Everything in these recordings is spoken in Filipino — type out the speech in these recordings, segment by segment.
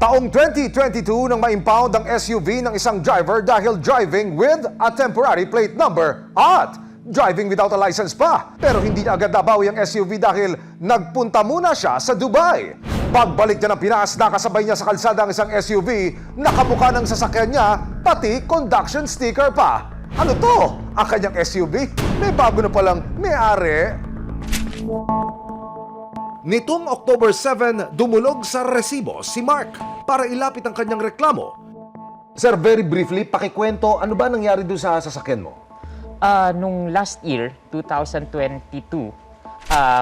Taong 2022 nang ma-impound ang SUV ng isang driver dahil driving with a temporary plate number at driving without a license pa. Pero hindi niya agad nabawi ang SUV dahil nagpunta muna siya sa Dubai. Pagbalik niya ng Pinas, nakasabay niya sa kalsada ang isang SUV, nakamukha ng sasakyan niya, pati conduction sticker pa. Ano to? Ang kanyang SUV? May bago na palang may-ari. Nitong October 7, dumulog sa resibo si Mark para ilapit ang kanyang reklamo. Sir, very briefly, pakikwento, ano ba nangyari doon sa sasakyan mo? Nung last year, 2022,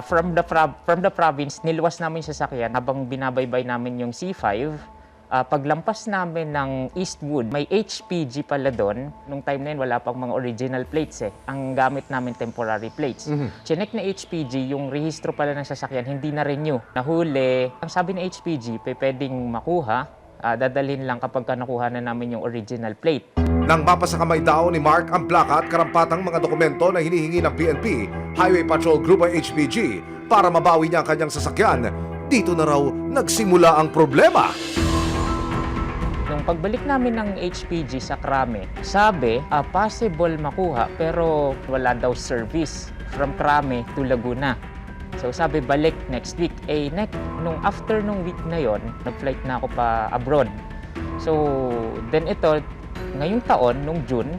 from the province, niluwas namin yung sasakyan habang binabaybay namin yung C5. Paglampas namin ng Eastwood, may HPG pala doon. Nung time na yun, wala pang mga original plates eh. Ang gamit namin temporary plates. Chinek na HPG, yung rehistro pala ng sasakyan, hindi na renew. Nahuli. Ang sabi ng HPG, pwedeng makuha, dadalhin lang kapag nakuha na namin yung original plate. Nang mapasakamay daw ni Mark ang plaka at karampatang mga dokumento na hinihingi ng PNP, Highway Patrol Group o HPG, para mabawi niya ang kanyang sasakyan, dito na raw nagsimula ang problema. Nung pagbalik namin ng HPG sa Krame, sabi, possible makuha pero wala daw service from Krame to Laguna. So sabi, balik next week. Nung after nung week na yon, nag-flight na ako pa abroad. So then ito, ngayong taon, nung June,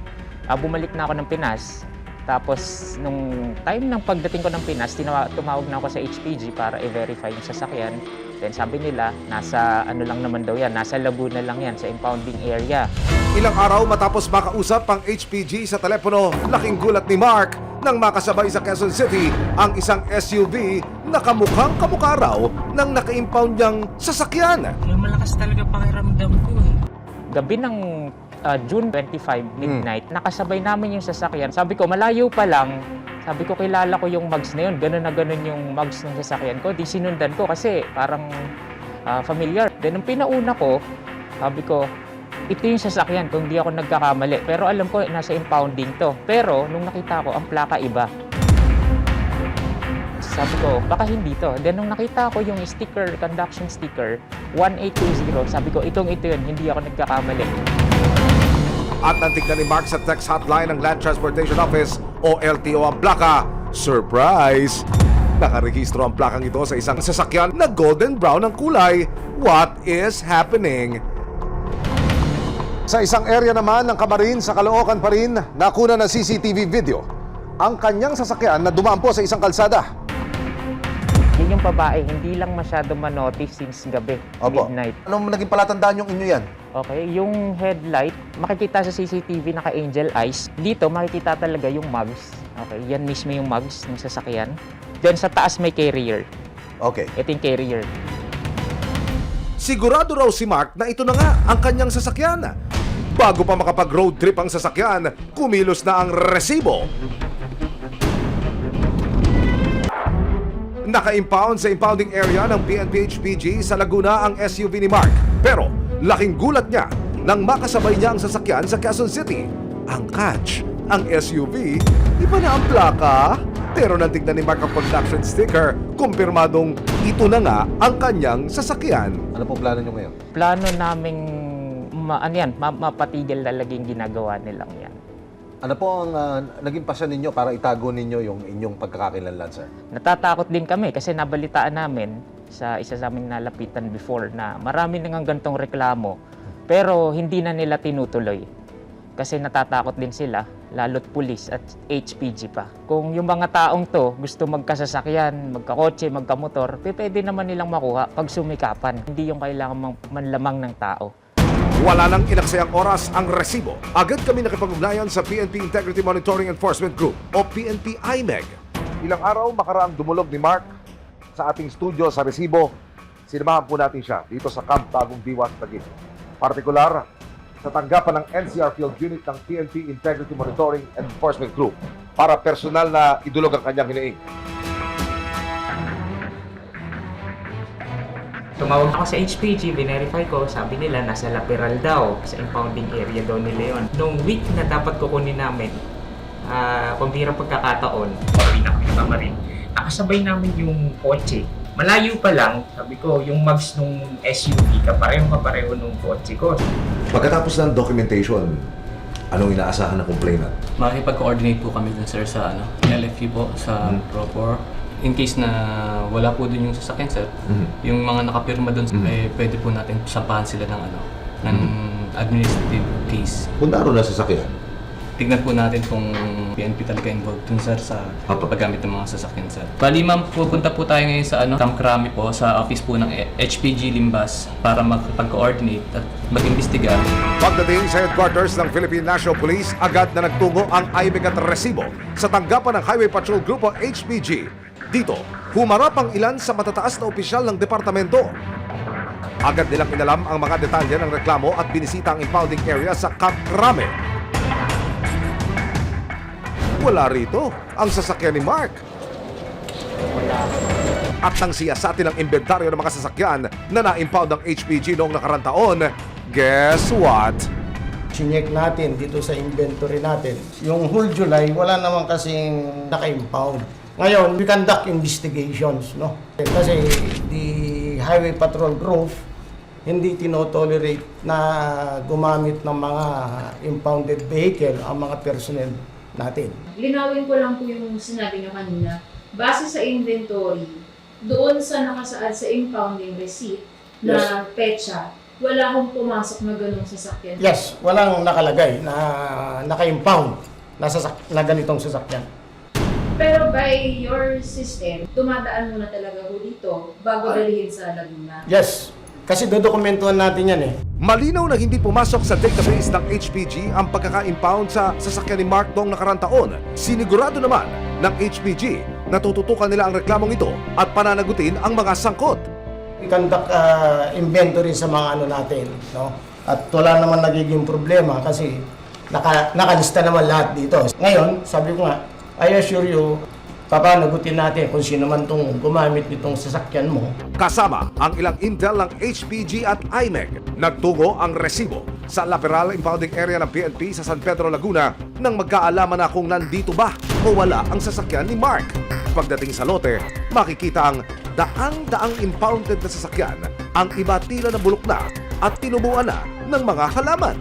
bumalik na ako ng Pinas. Tapos nung time ng pagdating ko ng Pinas, tumawag na ako sa HPG para i-verify yung sasakyan. Then sabi nila, nasa ano lang naman daw yan, nasa Laguna lang yan, sa impounding area. Ilang araw matapos makausap ang HPG sa telepono, laking gulat ni Mark nang makasabay sa Quezon City ang isang SUV na kamukhang-kamukha raw ng naka-impound niyang sasakyan. Malakas talaga pakiramdam ko eh. Gabi ng June 25, midnight, nakasabay namin yung sasakyan. Sabi ko, malayo pa lang. Sabi ko, kilala ko yung mugs na yun. Ganun na ganun yung mugs ng sasakyan ko. Di sinundan ko kasi parang familiar. Then, nung pinauna ko, sabi ko, ito yung sasakyan kung di ako nagkakamali. Pero alam ko, nasa impounding to. Pero, nung nakita ko, ang plaka iba. Sabi ko, baka hindi to. Then, nung nakita ko yung sticker, conduction sticker, 1820, sabi ko, ito yun, hindi ako nagkakamali. At nantignan ni Mark sa text hotline ng Land Transportation Office o LTO ang plaka. Surprise! Nakarehistro ang plakang ito sa isang sasakyan na golden brown ang kulay. What is happening? Sa isang area naman ng Camarin sa Caloocan pa rin, nakuna ng CCTV video ang kanyang sasakyan na dumaan po sa isang kalsada. Yun yung babae, hindi lang masyado manotice since gabi, midnight. Anong naging palatandaan yung inyo yan? Okay, yung headlight, makikita sa CCTV naka-angel eyes. Dito, makikita talaga yung mugs. Okay, yan mismo yung mugs ng sasakyan. Then sa taas may carrier. Okay. Ito yung carrier. Sigurado raw si Mark na ito na nga ang kanyang sasakyan. Bago pa makapag-road trip ang sasakyan, kumilos na ang resibo. Naka-impound sa impounding area ng PNP HPG sa Laguna ang SUV ni Mark. Pero laking gulat niya nang makasabay niya ang sasakyan sa Quezon City. Ang catch, ang SUV, iba na ang plaka. Pero nang tignan ni Mark ang conduction sticker, kumpirmadong ito na nga ang kanyang sasakyan. Ano po plano niyo ngayon? Plano naming mapatigil talaga yung ginagawa nilang yan. Ano po ang naging pasyon ninyo para itago ninyo yung inyong pagkakakilanlan, sir? Natatakot din kami kasi nabalitaan namin sa isa sa aming nalapitan before na marami nang gantong reklamo pero hindi na nila tinutuloy. Kasi natatakot din sila, lalo't pulis at HPG pa. Kung yung mga taong to gusto magkasasakyan, magkakotse, magkamotor, pwede naman nilang makuha pag sumikapan. Hindi yung kailangan manlamang ng tao. Wala nang inaksayang oras ang resibo. Agad kami nakipag-ugnayan sa PNP Integrity Monitoring Enforcement Group o PNP IMEG. Ilang araw makaraang dumulog ni Mark sa ating studio sa resibo. Sinamahan po natin siya dito sa Camp Tagum Diwas, Taguig. Partikular sa tanggapan ng NCR Field Unit ng PNP Integrity Monitoring Enforcement Group para personal na idulog ang kanyang hiniing. Tumawag ako sa HPG, verify ko, sabi nila nasa Laperal daw, sa impounding area daw nila yun. Nung week na dapat kukunin namin, pambihirang pagkakataon, pauwi na kami sa Camarin, nakasabay namin yung kotse. Malayo pa lang, sabi ko, yung mags nung SUV kapareho nung kotse ko. Pagkatapos ng documentation, anong inaasahan ng complainant? Makikipag-coordinate po kami dun sir sa LFU po, sa Propor. In case na wala po dun yung sasakyan sir, yung mga nakapirma dun, pwede po natin sampahan sila ng administrative case. Kung naroon na sasakyan, Tignan po natin kung PNP talaga involved dun sir sa paggamit ng mga sasakyan sir. Bali ma'am, pupunta po tayo ngayon sa Camp Crame po, sa office po ng HPG Limbas para makipag-coordinate at mag-imbestiga. pagdating sa headquarters ng Philippine National Police, agad na nagtungo ang IMEG at Resibo sa tanggapan ng Highway Patrol Grupo HPG. Dito, humarap ang ilan sa matataas na opisyal ng departamento. Agad nilang inalam ang mga detalye ng reklamo at binisita ang impounding area sa Camp Crame. Wala rito ang sasakyan ni Mark. At nang siyasatin ang inventaryo ng mga sasakyan na na-impound ng HPG noong nakarang taon, guess what? Chinek natin dito sa inventory natin. Yung whole July, wala naman kasing naka-impound. Ngayon, we conduct investigations, no? Kasi the Highway Patrol Group hindi tinotolerate na gumamit ng mga impounded vehicle ang mga personnel natin. Linawin ko lang po yung sinabi niyo kanina. Base sa inventory, doon sa nakasaad sa impounding receipt na petsa, wala akong pumasok na ganung sasakyan. Yes, walang nakalagay na naka-impound na ganitong sasakyan. Pero by your system, tumadaan muna talaga ho dito bago dalihin sa Laguna. Yes, kasi dodokumentuhan natin yan eh. Malinaw na hindi pumasok sa database ng HPG ang pagkaka-impound sa sasakyan ni Mark noong nakarang taon. Sinigurado naman ng HPG na tututukan nila ang reklamong ito at pananagutin ang mga sangkot. We conduct inventory sa mga natin, no? At wala naman nagiging problema kasi nakalista naman lahat dito. Ngayon, sabi ko nga, I assure you, papanagutin natin kung sino man itong gumamit nitong sasakyan mo. Kasama ang ilang intel ng HPG at IMEG. Nagtungo ang Resibo sa lateral impounding area ng PNP sa San Pedro, Laguna nang magkaalaman na kung nandito ba o wala ang sasakyan ni Mark. Pagdating sa lote, makikita ang daang-daang impounded na sasakyan, ang iba tila na bulok na at tinubuan na ng mga halaman.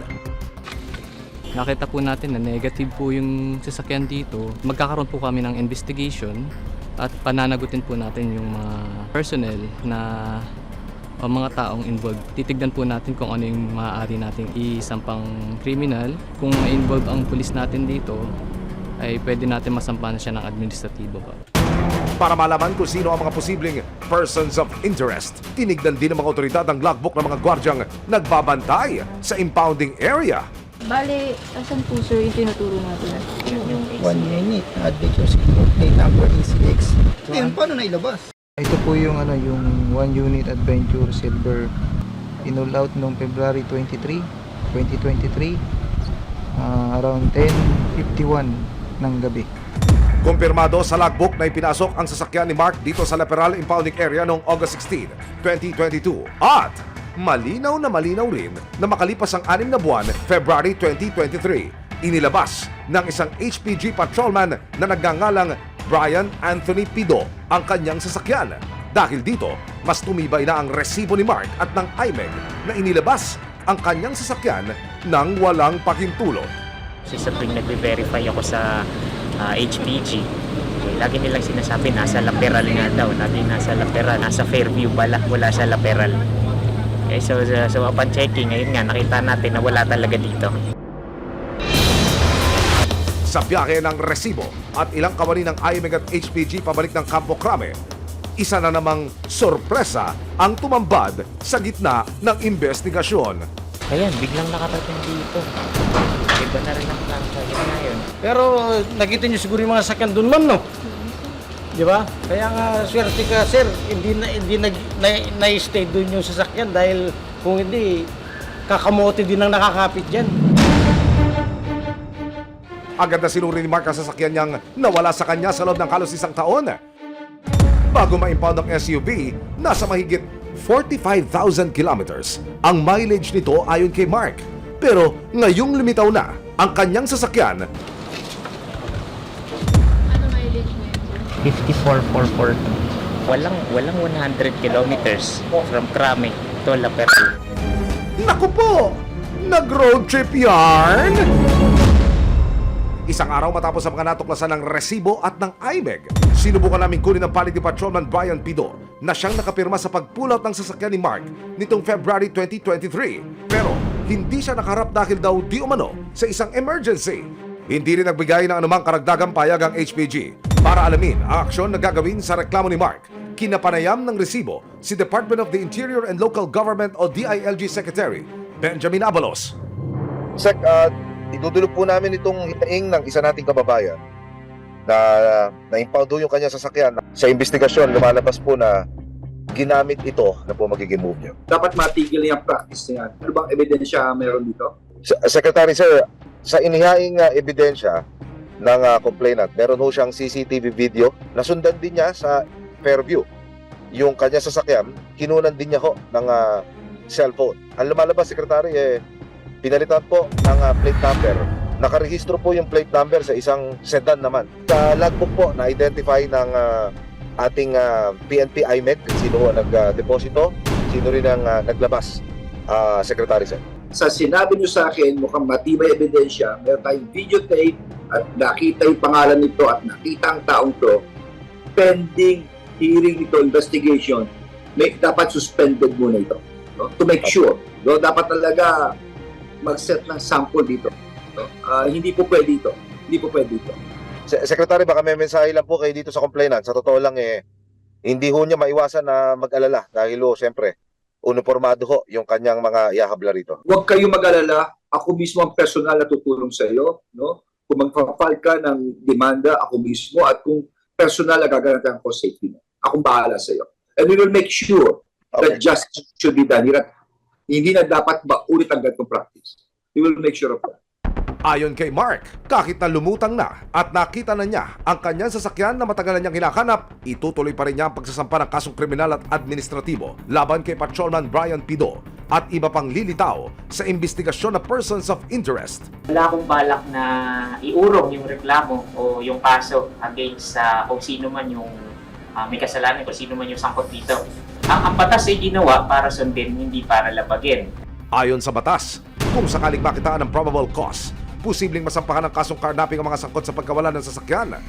Nakita po natin na negative po yung sasakyan dito. Magkakaroon po kami ng investigation at pananagutin po natin yung mga personnel na o mga taong involved. Titignan po natin kung ano yung maaari nating isampang criminal. Kung ma-involve ang pulis natin dito, ay pwede natin masampahan siya ng administratibo. Para malaman kung sino ang mga posibleng persons of interest, tinignan din ng mga otoridad ang logbook ng mga gwardyang nagbabantay sa impounding area. Bale, asan po sir yung tinuturo natin? Yung 1 unit, adventure secret, plate number ACX. Ngayon, paano na ilabas? Ito po yung yung 1 unit adventure silver in-all out noong February 23, 2023 around 10:51 ng gabi. Kumpirmado sa logbook na ipinasok ang sasakyan ni Mark dito sa lateral impounding area noong August 16, 2022. At malinaw na malinaw rin na makalipas ang 6 na buwan, February 2023, inilabas ng isang HPG patrolman na nagngangalang Brian Anthony Pido ang kanyang sasakyan. Dahil dito, mas tumibay na ang resibo ni Mark at ng IMEG na inilabas ang kanyang sasakyan ng walang pahintulot. Kasi sa tuwing nagbe-verify ako sa HPG, lagi nilang sinasabi nasa lateral nga daw. Lagi nasa lateral, nasa Fairview pala, wala sa lateral. So upon checking, ngayon nga nakita natin na wala talaga dito. Sa biyahe ng resibo at ilang kawani ng IMEG at HPG pabalik ng Campo Crame, isa na namang sorpresa ang tumambad sa gitna ng investigasyon. Ayan, biglang nakarating dito. Iba na rin ang kanya ngayon. Pero nakita niyo siguro yung mga sasakyan doon, ma'am, no? Di ba? Kaya nga swerte ka, sir, hindi na-stay doon yung sasakyan dahil kung hindi, kakamote din ang nakakapit dyan. Agad na sinuri ni Mark ang sasakyan niyang nawala sa kanya sa loob ng halos 1 taon. Bago ma-impound ang SUV, nasa mahigit 45,000 kilometers ang mileage nito ayon kay Mark. Pero ngayong lumitaw na ang kanyang sasakyan, ano mileage mo yun sir? 54,442. Walang 100 kilometers from Crame to La Peral. Naku po! Nag-road trip yarn! Isang araw matapos ang mga natuklasan ng resibo at ng IMEG, sinubukan namin kunin ang panig ni Patrolman Brian Pido na siyang nakapirma sa pag-pull out ng sasakyan ni Mark nitong February 2023. Pero hindi siya nakaharap dahil daw di umano sa isang emergency. Hindi rin nagbigay ng anumang karagdagang payag ang HPG para alamin ang aksyon na gagawin sa reklamo ni Mark. Kinapanayam ng resibo si Department of the Interior and Local Government o DILG Secretary Benjamin Abalos. Sec, idudulog po namin itong hinaing ng isa nating kababayan na na-impound yung kanya sasakyan. Sa investigasyon, lumalabas po na ginamit ito na po magiging move nyo. Dapat matigil yung practice na yan. Ano bang ebidensya meron dito? Secretary, sir, sa inihaing ebidensya ng complainant, meron ho siyang CCTV video. Nasundan din niya sa Fairview. Yung kanya sasakyan, kinunan din niya ho ng cellphone. Ang lumalabas, Secretary, pinalitan po ng plate number. Nakarehistro po yung plate number sa isang sedan naman. Sa logbook po, na-identify ng ating PNP IMEG, sino ang nag-deposito, sino rin ang naglabas, Secretary, sir. Sa sinabi niyo sa akin, mukhang matibay ebidensya, meron tayong videotape at nakita yung pangalan nito at nakita ang taong to, pending hearing ito, investigation, dapat suspended muna ito. No? To make sure. No? Dapat talaga mag-set ng sample dito. No? Hindi po pwede ito. Hindi po pwede ito. Secretary, baka may mensahe lang po kayo dito sa complainant. Sa totoo lang, hindi ho niya maiwasan na mag-alala dahil siyempre, uniformado ho yung kanyang mga ihahabla rito. Huwag kayong mag-alala. Ako mismo ang personal na tutulong sa iyo. No? Kung magpa-file ka ng demanda, ako mismo. At kung personal na gaganahan ko safety mo. Akong bahala sa iyo. And we will make sure that justice should be done. Hindi na dapat maulit ang ganitong practice. We will make sure of that. Ayon kay Mark, kahit na lumutang na at nakita na niya ang kanyang sasakyan na matagal na niyang hinahanap, itutuloy pa rin niya ang pagsasampa ng kasong kriminal at administratibo laban kay Patrolman Brian Pido at iba pang lilitaw sa investigasyon na persons of interest. Wala akong balak na iurong yung reklamo o yung kaso against sa kung sino man yung may kasalanan, kung sino man yung sangkot dito. Ang batas ay ginawa para sundin, hindi para labagin. Ayon sa batas, kung sakaling makitaan ng probable cause, posibleng masampahan ng kasong carnapping ang mga sangkot sa pagkawala ng sasakyan.